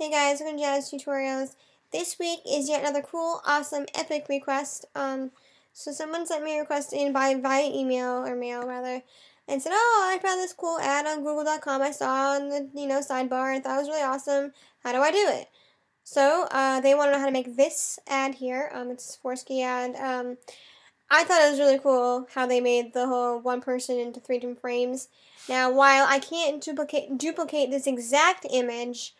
Hey guys, welcome to JazzedTutorials. This week is yet another cool, awesome, epic request. So someone sent me a request in via email, or mail rather, and said, oh, I found this cool ad on Google.com I saw on the, sidebar and thought it was really awesome. How do I do it? So, they want to know how to make this ad here. It's a swarovski ad. I thought it was really cool how they made the whole one person into 3 different frames. Now, while I can't duplicate this exact image,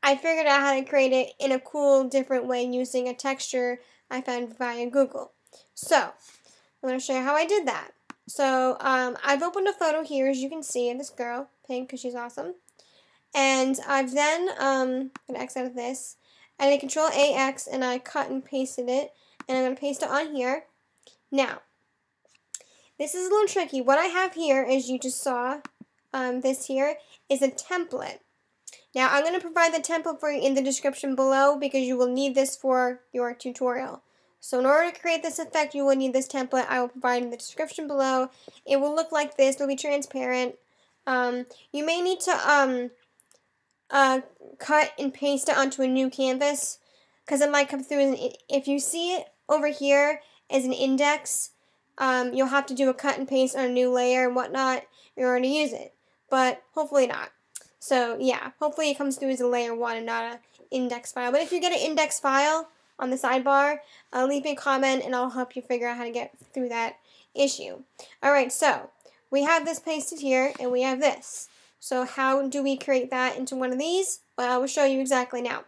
I figured out how to create it in a cool, different way using a texture I found via Google. So, I'm going to show you how I did that. So, I've opened a photo here, as you can see, of this girl, Pink, because she's awesome. And I've then, going to X out of this, I did Control AX, and I cut and pasted it, and I'm going to paste it on here. Now, this is a little tricky. What I have here, as you just saw, this here, is a template. Now, I'm going to provide the template for you in the description below because you will need this for your tutorial. So in order to create this effect, you will need this template. I will provide in the description below. It will look like this. It will be transparent. You may need to cut and paste it onto a new canvas because it might come through. If you see it over here as an index, you'll have to do a cut and paste on a new layer and whatnot in order to use it. But hopefully not. So yeah, hopefully it comes through as a layer 1 and not an index file. But if you get an index file on the sidebar, leave me a comment and I'll help you figure out how to get through that issue. Alright, so we have this pasted here and we have this. So how do we create that into one of these? Well, I will show you exactly now.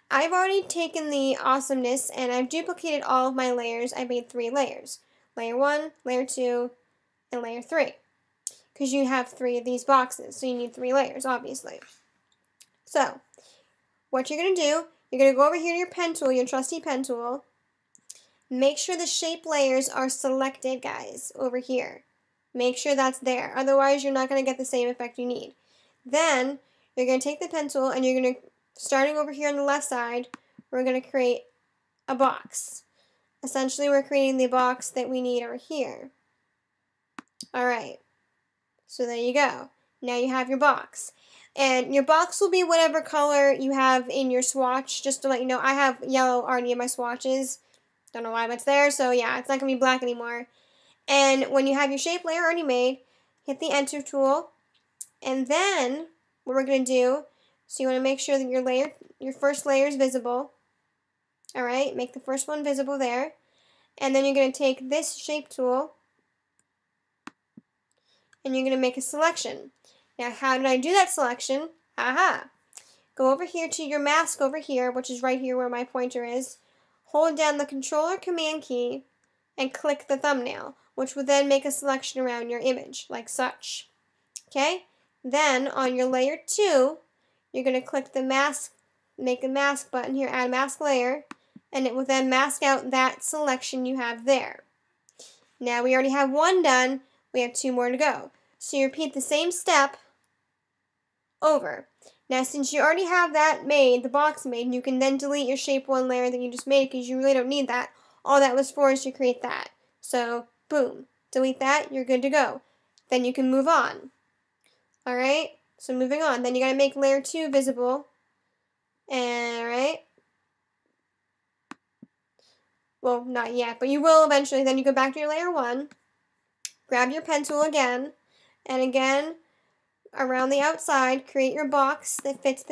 I've already taken the awesomeness and I've duplicated all of my layers. I made 3 layers. Layer 1, layer 2, and layer 3. Because you have 3 of these boxes, so you need 3 layers, obviously. So, what you're going to do, you're going to go over here to your pen tool, your trusty pen tool. Make sure the shape layers are selected, guys, over here. Make sure that's there, otherwise you're not going to get the same effect you need. Then, you're going to take the pen tool and you're going to, starting over here on the left side, we're going to create a box. Essentially, we're creating the box that we need over here. Alright. So there you go. Now you have your box. And your box will be whatever color you have in your swatch. Just to let you know, I have yellow already in my swatches. Don't know why that's there, so yeah, it's not going to be black anymore. And when you have your shape layer already made, hit the Enter tool. And then, what we're going to do, so you want to make sure that your first layer is visible. Alright, make the first one visible there. And then you're going to take this shape tool, and you're going to make a selection. Now, how did I do that selection? Aha! Go over here to your mask over here, which is right here where my pointer is. Hold down the Control or Command key and click the thumbnail, which will then make a selection around your image, like such. Okay? Then, on your layer 2, you're going to click the mask, make a mask button here, add mask layer, and it will then mask out that selection you have there. Now, we already have 1 done. We have 2 more to go. So you repeat the same step over. Now, since you already have that made, the box made, you can then delete your shape 1 layer that you just made because you really don't need that. All that was for is to create that. So, boom. Delete that, you're good to go. Then you can move on. Alright? So moving on. Then you gotta make layer 2 visible. Alright? Well, not yet, but you will eventually. Then you go back to your layer 1. Grab your pen tool again, and again, around the outside, create your box that fits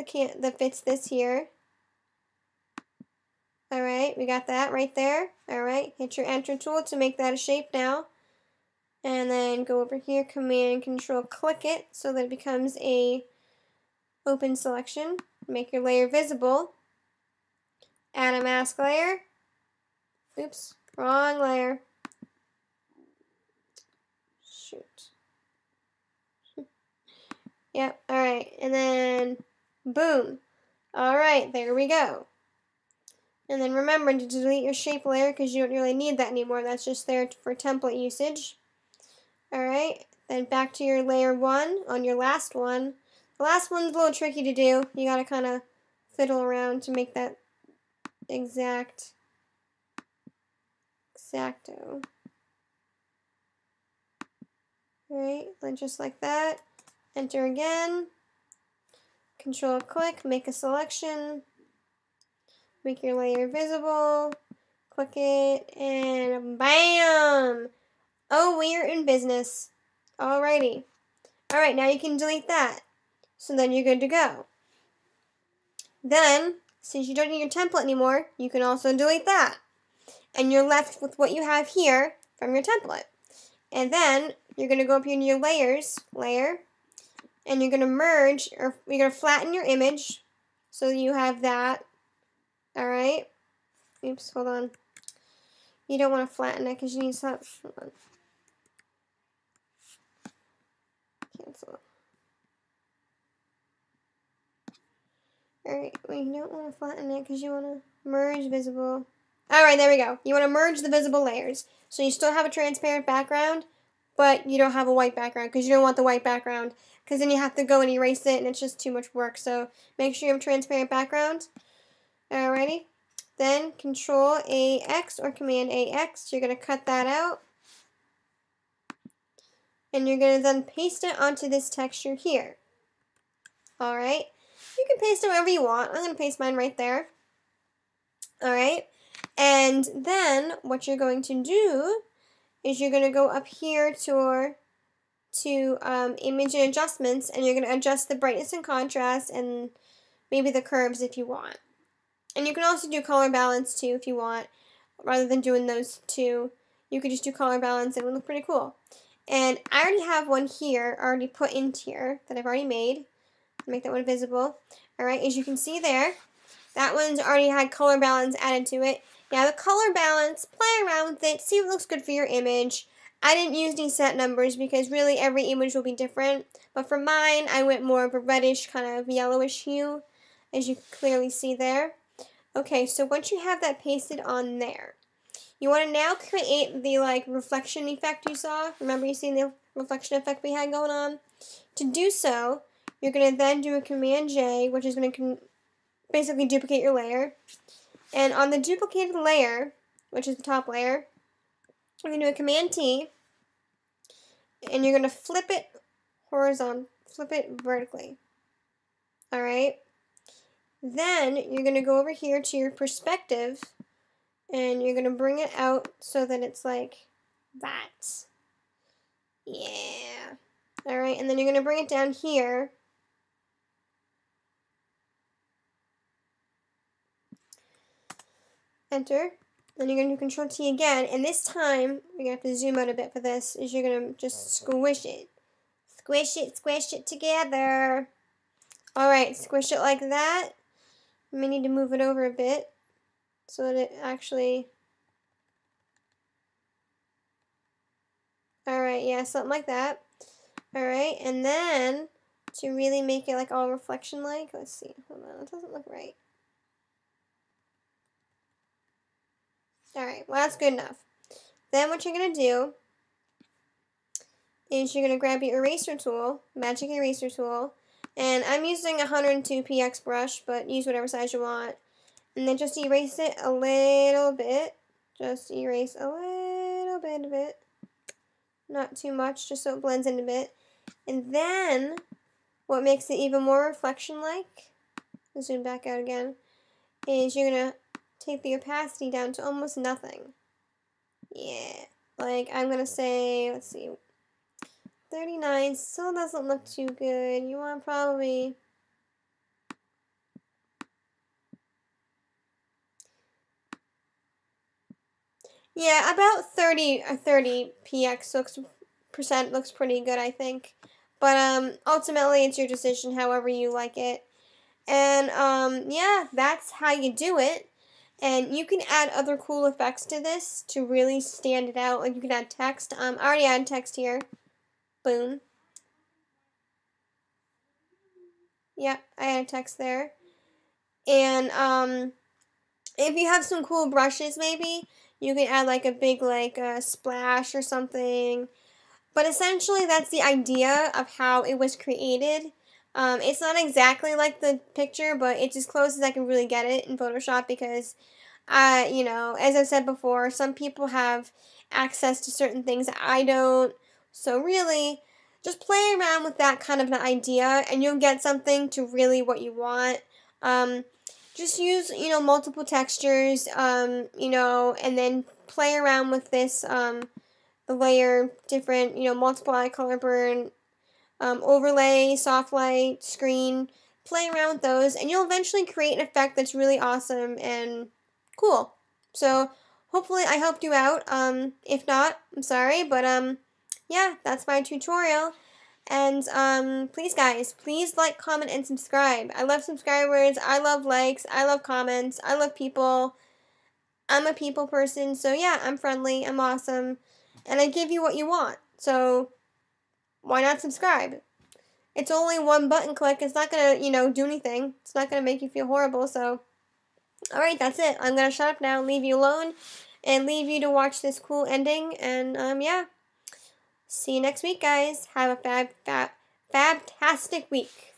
this here. Alright, we got that right there. Alright, hit your Enter tool to make that a shape now. And then go over here, Command Control, click it so that it becomes a open selection. Make your layer visible. Add a mask layer. Oops, wrong layer. Shoot. Yep, alright, and then boom. Alright, there we go. And then remember to delete your shape layer because you don't really need that anymore. That's just there for template usage. Alright, then back to your layer 1 on your last one. The last one's a little tricky to do. You gotta kind of fiddle around to make that exacto. Alright, then just like that. Enter again. Control click, make a selection, make your layer visible, click it, and bam! Oh, we are in business. Alrighty. Alright, now you can delete that. So then you're good to go. Then, since you don't need your template anymore, you can also delete that. And you're left with what you have here from your template. And then, you're going to go up here in your layers, layer, and you're going to merge, or you're going to flatten your image, so you have that. Alright? Oops, hold on. You don't want to flatten it because you need some. Hold on. Cancel. Alright, well, you don't want to flatten it because you want to merge visible. Alright, there we go. You want to merge the visible layers. So you still have a transparent background, but you don't have a white background because you don't want the white background. Because then you have to go and erase it and it's just too much work. So make sure you have a transparent background. Alrighty. Then Control AX or Command AX. You're going to cut that out. And you're going to then paste it onto this texture here. Alright. You can paste it wherever you want. I'm going to paste mine right there. Alright. And then what you're going to do is you're going to go up here to image and adjustments, and you're going to adjust the brightness and contrast and maybe the curves if you want. And you can also do color balance too if you want. Rather than doing those two, you could just do color balance and it would look pretty cool. And I already have one here, already put into here, that I've already made. Make that one visible. Alright, as you can see there, that one's already had color balance added to it. Now the color balance, play around with it, see what looks good for your image. I didn't use any set numbers because really every image will be different. But for mine, I went more of a reddish, kind of yellowish hue, as you clearly see there. Okay, so once you have that pasted on there, you want to now create the reflection effect you saw. Remember you seen the reflection effect we had going on? To do so, you're going to then do a Command J, which is going to basically duplicate your layer. And on the duplicated layer, which is the top layer, you're going to do a Command T, and you're going to flip it horizontal, flip it vertically. Alright? Then you're going to go over here to your perspective, and you're going to bring it out so that it's like that. Yeah. Alright, and then you're going to bring it down here. Enter. Then you're going to do Control T again, and this time, you're going to have to zoom out a bit for this, is you're going to just squish it. Squish it together. Alright, squish it like that. You may need to move it over a bit so that it actually... Alright, yeah, something like that. Alright, and then to really make it like all reflection-like, let's see, hold on, it doesn't look right. Alright, well that's good enough. Then what you're going to do is you're going to grab your eraser tool, magic eraser tool, and I'm using a 102px brush, but use whatever size you want. And then just erase it a little bit. Just erase a little bit of it. Not too much, just so it blends in a bit. And then, what makes it even more reflection-like, zoom back out again, is you're going to take the opacity down to almost nothing. Yeah. Like, I'm going to say, let's see, 39 still doesn't look too good. You want probably... Yeah, about 30px percent looks pretty good, I think. But ultimately it's your decision, however you like it. And yeah, that's how you do it. And you can add other cool effects to this to really stand it out. Like you can add text. I already added text here. Boom. Yep, I added text there. And if you have some cool brushes, maybe you can add like a big splash or something. But essentially, that's the idea of how it was created. It's not exactly like the picture, but it's as close as I can really get it in Photoshop because, you know, as I said before, some people have access to certain things that I don't. So really, just play around with that kind of an idea, and you'll get something to really what you want. Just use, multiple textures, and then play around with this, the layer, different, multiple eye color burn, overlay, soft light, screen. Play around with those, and you'll eventually create an effect that's really awesome and cool. So, hopefully I helped you out. If not, I'm sorry, but, yeah, that's my tutorial. And, please guys, please like, comment, and subscribe. I love subscribers, I love likes, I love comments, I love people. I'm a people person, so yeah, I'm friendly, I'm awesome, and I give you what you want. So, why not subscribe? It's only one button click. It's not gonna, do anything. It's not gonna make you feel horrible, so. Alright, that's it. I'm gonna shut up now, leave you alone, and leave you to watch this cool ending, and, yeah. See you next week, guys. Have a fantastic week.